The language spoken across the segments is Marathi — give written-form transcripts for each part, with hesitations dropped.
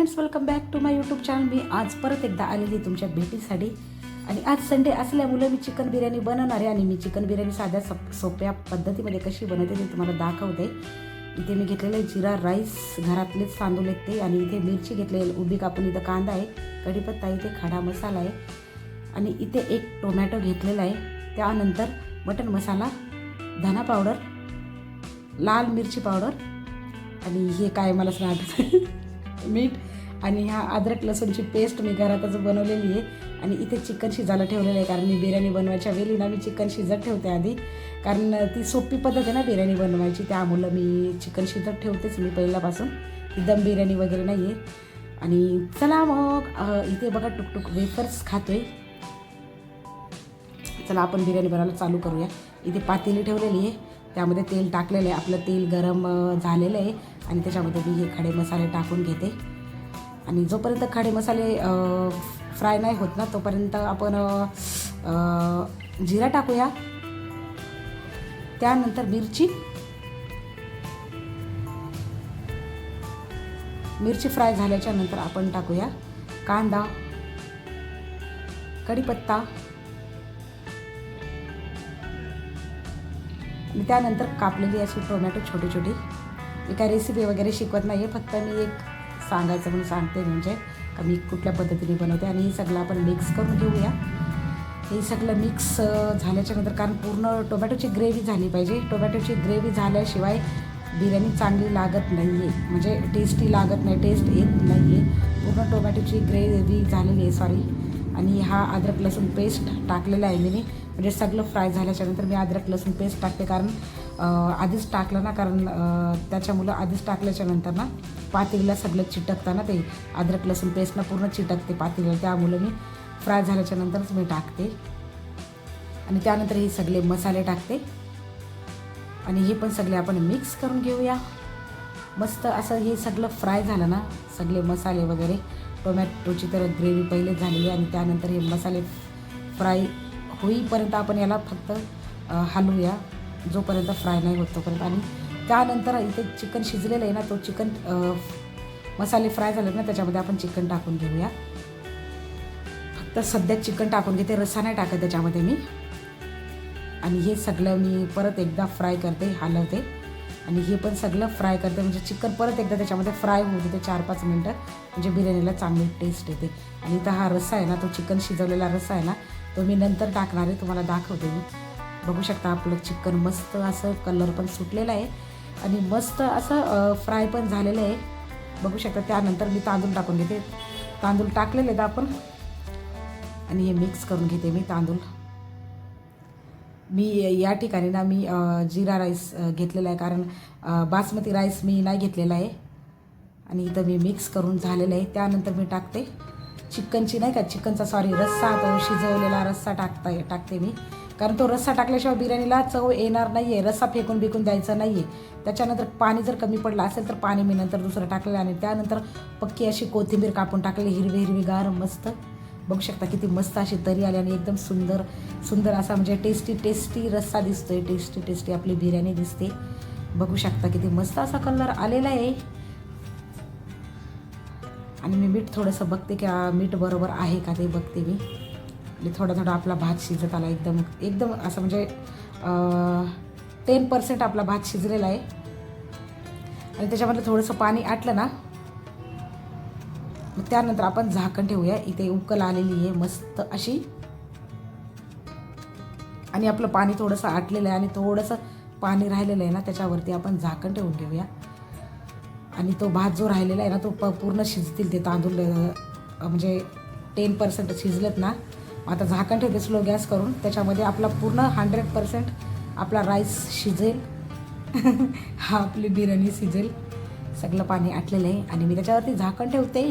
Friends, welcome back to my YouTube channel. मी आज परत एकदा आलेली तुमच्या भेटीसाठी. आणि आज संडे असल्यामुळे मी चिकन बिर्याणी बनवणार आहे. आणि मी चिकन बिर्याणी साध्या सोप्या पद्धतीमध्ये कशी बनवते ते तुम्हाला दाखवते. इथे मी घेतलेलं आहे जिरा राईस, घरातलेच तांदूळ आहेत ते. आणि इथे मिरची घेतलेली उभी कापून, इथं कांदा आहे, कढीपत्ता, इथे खडा मसाला आहे. आणि इथे एक टोमॅटो घेतलेला आहे. त्यानंतर मटन मसाला, धना पावडर, लाल मिरची पावडर, आणि हे काय मला आठवतं मीठ. आणि ह्या अद्रक लसूणची पेस्ट मी घरातच बनवलेली आहे. आणि इथे चिकन शिजायला ठेवलेलं आहे, कारण मी बिर्याणी बनवायच्या वेळी ना मी चिकन शिजत ठेवते आधी, कारण ती सोपी पद्धत आहे ना बिर्याणी बनवायची. त्यामुळं मी चिकन शिजत ठेवतेच मी पहिल्यापासून, ती दम बिर्याणी वगैरे नाही आहे. आणि चला मग इथे बघा टुकटुक वेफर्स खातोय. चला आपण बिर्याणी बनवायला चालू करूया. इथे पातेली ठेवलेली आहे, त्यामध्ये तेल टाकलेलं आहे. आपलं तेल गरम झालेलं आहे आणि त्याच्यामध्ये मी हे खडे मसाले टाकून घेते. आणि जोपर्यंत खडे मसाले फ्राय नाही होत ना तोपर्यंत आपण जिरा टाकूया. त्यानंतर मिरची फ्राय झाल्याच्या नंतर आपण टाकूया कांदा, कढीपत्ता, आणि त्यानंतर कापलेली अशी टोमॅटो छोटी छोटी. मी काय रेसिपी वगैरे शिकवत नाही आहे, फक्त मी एक सांगायचं म्हणून सांगते, म्हणजे का मी कुठल्या पद्धतीने बनवते. आणि हे सगळं आपण मिक्स करून घेऊया. हे सगळं मिक्स झाल्याच्यानंतर, कारण पूर्ण टोमॅटोची ग्रेव्ही झाली पाहिजे. टोमॅटोची ग्रेव्ही झाल्याशिवाय बिर्याणी चांगली लागत नाही आहे, म्हणजे टेस्टी लागत नाही, टेस्ट येत नाही आहे. पूर्ण टोमॅटोची ग्रेव्ही झालेली आहे, सॉरी. आणि हा अद्रक लसूण पेस्ट टाकलेला आहे मी, म्हणजे सगळं फ्राय झाल्याच्यानंतर मी अद्रक लसूण पेस्ट टाकते, कारण आधीच टाकलं ना, कारण त्याच्यामुळं आधीच टाकल्याच्यानंतर ना पातेलीला सगळं चिटकतं ना, ते अद्रक लसूण पेस्ट ना पूर्ण चिटकते पातेलीला. त्यामुळं मी फ्राय झाल्याच्यानंतरच मी टाकते. आणि त्यानंतर हे सगळे मसाले टाकते. आणि हे पण सगळे आपण मिक्स करून घेऊया. मस्त असं हे सगळं फ्राय झालं ना, सगळे मसाले वगैरे, टोमॅटोची तर ग्रेव्ही पहिले झालेली. आणि त्यानंतर हे मसाले फ्राय होईपर्यंत आपण याला फक्त हलवूया, जोपर्यंत फ्राय नाही होत तोपर्यंत. आणि त्यानंतर इथे चिकन शिजलेलं आहे ना, तो चिकन मसाले फ्राय झाले ना त्याच्यामध्ये आपण चिकन टाकून घेऊया. फक्त सध्या चिकन टाकून घेते, रस्सा नाही टाकत त्याच्यामध्ये मी. आणि हे सगळं मी परत एकदा फ्राय करते, हलवते. आणि हे पण सगळं फ्राय करते, म्हणजे चिकन परत एकदा त्याच्यामध्ये फ्राय होऊ देते 4-5 मिनटं, म्हणजे बिर्याणीला चांगली टेस्ट येते. आणि इथं हा रस्सा आहे ना, तो चिकन शिजवलेला रस्सा आहे ना, तो मी नंतर टाकणार आहे, तुम्हाला दाखवते मी. बघू शकता आपलं चिकन मस्त असं कलर पण सुटलेला आहे आणि मस्त असं फ्राय पण झालेलं आहे, बघू शकता. त्यानंतर मी तांदूळ टाकून घेते. तांदूळ टाकलेले आहेत आपण, आणि हे मिक्स करून घेते मी तांदूळ. मी या ठिकाणी ना मी जिरा राईस घेतलेला आहे, कारण बासमती राईस मी नाही घेतलेला आहे. आणि इथं मी मिक्स करून झालेलं आहे. त्यानंतर मी टाकते चिकनची नाही का, चिकनचा रस्सा, तो शिजवलेला रस्सा टाकते मी, कारण तो रस्सा टाकल्याशिवाय बिर्याणीला चव येणार नाही आहे. रस्सा फेकून द्यायचा नाही आहे. त्याच्यानंतर पाणी जर कमी पडलं असेल तर पाणी मी नंतर दुसरं टाकलेलं. आणि त्यानंतर पक्की अशी कोथिंबीर कापून टाकलेली, हिरवीगार मस्त. बघू शकता किती मस्त अशी तरी आली आणि एकदम सुंदर असा, म्हणजे टेस्टी रस्सा दिसतोय, टेस्टी आपली बिर्याणी दिसते. बघू शकता किती मस्त असा कलर आलेला आहे. आणि मी मीठ थोडंसं बघते की मीठ बरोबर आहे का ते बघते मी. आणि थोडा आपला भात शिजत आला, एकदम असं, म्हणजे 10% आपला भात शिजलेला आहे. आणि त्याच्यामध्ये थोडंसं पाणी आटलं ना, मग त्यानंतर आपण झाकण ठेवूया. इथे उकल आलेली आहे मस्त अशी, आणि आपलं पाणी थोडंसं आटलेलं आहे आणि थोडंसं पाणी राहिलेलं आहे ना, त्याच्यावरती आपण झाकण ठेवून घेऊया. आणि तो भात जो राहिलेला आहे ना, तो पूर्ण शिजतील ते तांदूळ, म्हणजे 10% शिजलेत ना. आता झाकण ठेवते स्लो गॅस करून, त्याच्यामध्ये आपला पूर्ण 100% आपला राईस शिजेल हा आपली बिर्याणी शिजेल. सगळं पाणी आटलेलं आहे आणि मी त्याच्यावरती झाकण ठेवते.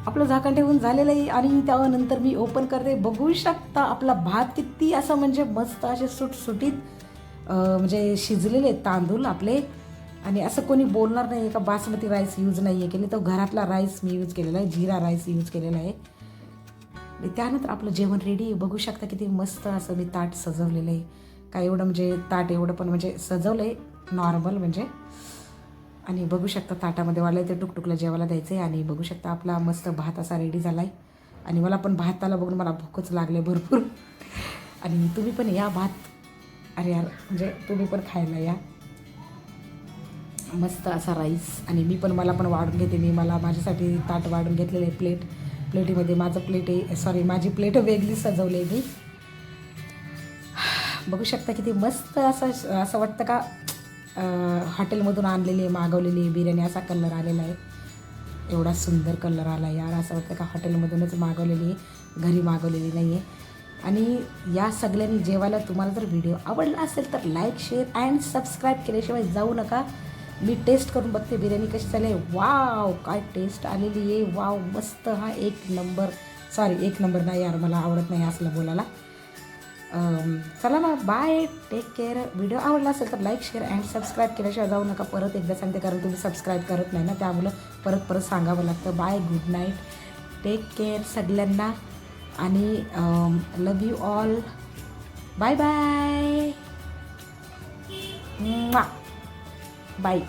आपलं झाकण ठेवून झालेलं आहे. आणि त्यानंतर मी ओपन करते. बघू शकता आपला भात किती असं, म्हणजे मस्त असे सुटसुटीत म्हणजे शिजलेले आहेत तांदूळ आपले. आणि असं कोणी बोलणार नाही का बासमती राईस यूज नाही आहे केली, तो घरातला राईस मी यूज केलेला आहे, जिरा राईस यूज केलेला आहे. त्यानंतर आपलं जेवण रेडी आहे. बघू शकता किती मस्त असं मी ताट सजवलेलं आहे. काय एवढं म्हणजे ताट एवढं पण म्हणजे सजवलं आहे, नॉर्मल म्हणजे. आणि बघू शकता ताटामध्ये वाढलं ते टुकटुकला जेवायला द्यायचं आहे. आणि बघू शकता आपला मस्त भात असा रेडी झाला आहे. आणि मला पण भाताला बघून मला भूकच लागले भरपूर. आणि तुम्ही पण या भात, अरे यार म्हणजे तुम्ही पण खायला या. मस्त असा राईस. आणि मला पण वाढून घेते. मला माझ्यासाठी ताट वाढून घेतलेलं आहे. प्लेटीमध्ये माझं प्लेट आहे, सॉरी माझी प्लेट वेगळी सजवली आहे मी. बघू शकता किती मस्त असं वाटतं का हॉटेलमधून आणलेली मागवलेली बिर्याणी असा कलर आलेला आहे. एवढा सुंदर कलर आला यार. असं वाटतं का हॉटेलमधूनच मागवलेली आहे, घरी मागवलेली नाही आहे. आणि या सगळ्यांनी जेवायला तुम्हाला जर व्हिडिओ आवडला असेल तर लाईक, शेअर अँड सबस्क्राईब केल्याशिवाय जाऊ नका. मी टेस्ट करून बघते बिर्याणी कशी झाली. वाव काय टेस्ट आलेली आहे. वाव मस्त. हा एक नंबर, सॉरी एक नंबर नाही यार, मला आवडत नाही असलं बोलायला. चला ना, बाय, टेक केअर. व्हिडिओ आवडला असेल तर लाईक, शेअर अँड सबस्क्राईब केल्याशिवाय जाऊ नका. परत एकदा सांगते कारण तुम्ही सबस्क्राईब करत नाही ना, त्यामुळं परत सांगावं लागतं. Bye, good night, take care सगळ्यांना. आणि love you all. Bye bye. Bye.